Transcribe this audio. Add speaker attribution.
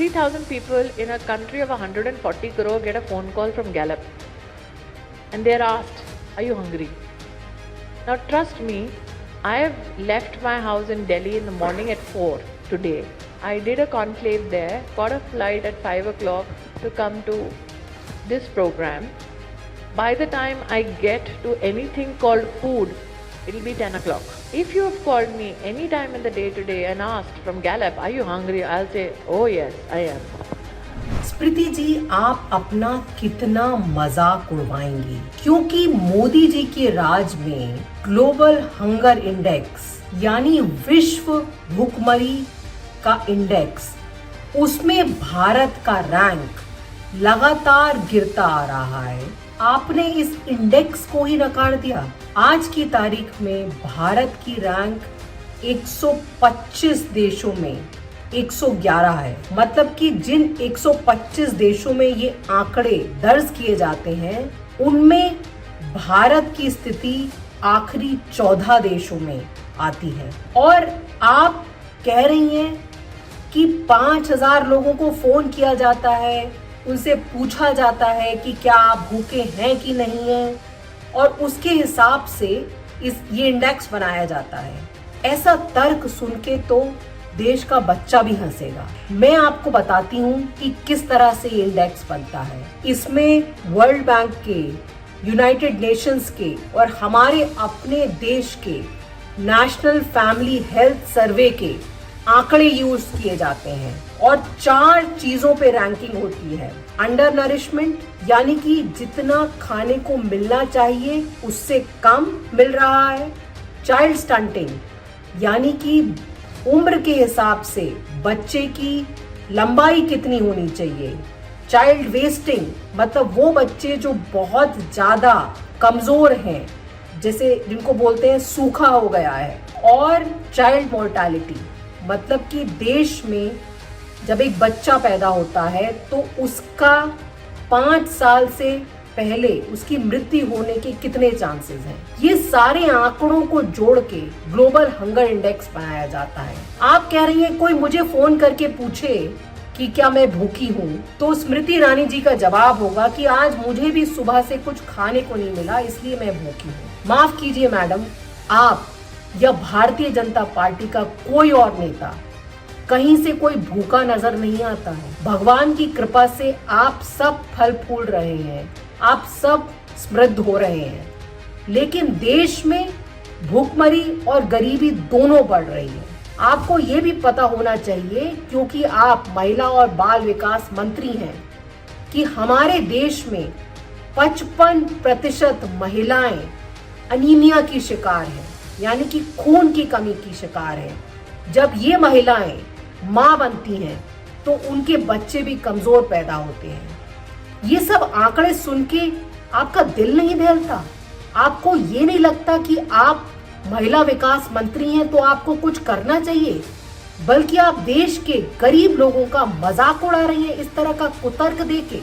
Speaker 1: 3,000 people in a country of 140 crore get a phone call from Gallup and they are asked, are you hungry? Now trust me, I have left my house in Delhi in the morning at 4 today. I did a conclave there, got a flight at 5 o'clock to come to this program. By the time I get to anything called food, it will be 10 o'clock. If you have called me any time in the day today and asked from Gallup, are you hungry? I'll say, oh yes, I am.
Speaker 2: स्मृति जी, आप अपना कितना मजाक उड़वाएंगी, क्योंकि मोदी जी के राज में global hunger index यानी विश्व भूखमरी का इंडेक्स, उसमें भारत का रैंक लगातार गिरता आ रहा है। आपने इस इंडेक्स को ही नकार दिया। आज की तारीख में भारत की रैंक 125 देशों में 111 है। मतलब कि जिन 125 देशों में ये आंकड़े दर्ज किए जाते हैं, उनमें भारत की स्थिति आखिरी 14 देशों में आती है। और आप कह रही हैं कि 5000 लोगों को फोन किया जाता है, उनसे पूछा जाता है कि क्या आप भूखे हैं कि नहीं हैं, और उसके हिसाब से ये इंडेक्स बनाया जाता है। ऐसा तर्क सुन के तो देश का बच्चा भी हंसेगा। मैं आपको बताती हूँ कि किस तरह से ये इंडेक्स बनता है। इसमें वर्ल्ड बैंक के, यूनाइटेड नेशंस के और हमारे अपने देश के नेशनल फैमिली हेल्थ सर्वे के आंकड़े यूज किए जाते हैं और 4 चीजों पे रैंकिंग होती है। अंडर नरिशमेंट यानी कि जितना खाने को मिलना चाहिए उससे कम मिल रहा है। चाइल्ड स्टंटिंग यानी कि उम्र के हिसाब से बच्चे की लंबाई कितनी होनी चाहिए। चाइल्ड वेस्टिंग मतलब वो बच्चे जो बहुत ज्यादा कमजोर हैं, जैसे जिनको बोलते हैं सूखा हो गया है। और चाइल्ड मोर्टालिटी मतलब कि देश में जब एक बच्चा पैदा होता है तो उसका 5 साल से पहले उसकी मृत्यु होने के कितने चांसेस हैं। ये सारे आंकड़ों को जोड़ के ग्लोबल हंगर इंडेक्स बनाया जाता है। आप कह रही हैं कोई मुझे फोन करके पूछे कि क्या मैं भूखी हूँ, तो स्मृति ईरानी जी का जवाब होगा कि आज मुझे भी सुबह से कुछ खाने को नहीं मिला, इसलिए मैं भूखी हूँ। माफ कीजिए मैडम, आप या भारतीय जनता पार्टी का कोई और नेता कहीं से कोई भूखा नजर नहीं आता है। भगवान की कृपा से आप सब फल फूल रहे हैं, आप सब समृद्ध हो रहे हैं, लेकिन देश में भूखमरी और गरीबी दोनों बढ़ रही है। आपको ये भी पता होना चाहिए, क्योंकि आप महिला और बाल विकास मंत्री हैं, कि हमारे देश में 55% महिलाएं अनीमिया की शिकार हैं, यानी कि खून की कमी की शिकार है। जब ये महिलाएं मां बनती हैं तो उनके बच्चे भी कमजोर पैदा होते हैं। ये सब आंकड़े सुन के आपका दिल नहीं दहलता? आपको ये नहीं लगता कि आप महिला विकास मंत्री हैं तो आपको कुछ करना चाहिए, बल्कि आप देश के गरीब लोगों का मजाक उड़ा रही हैं इस तरह का कुतर्क देके?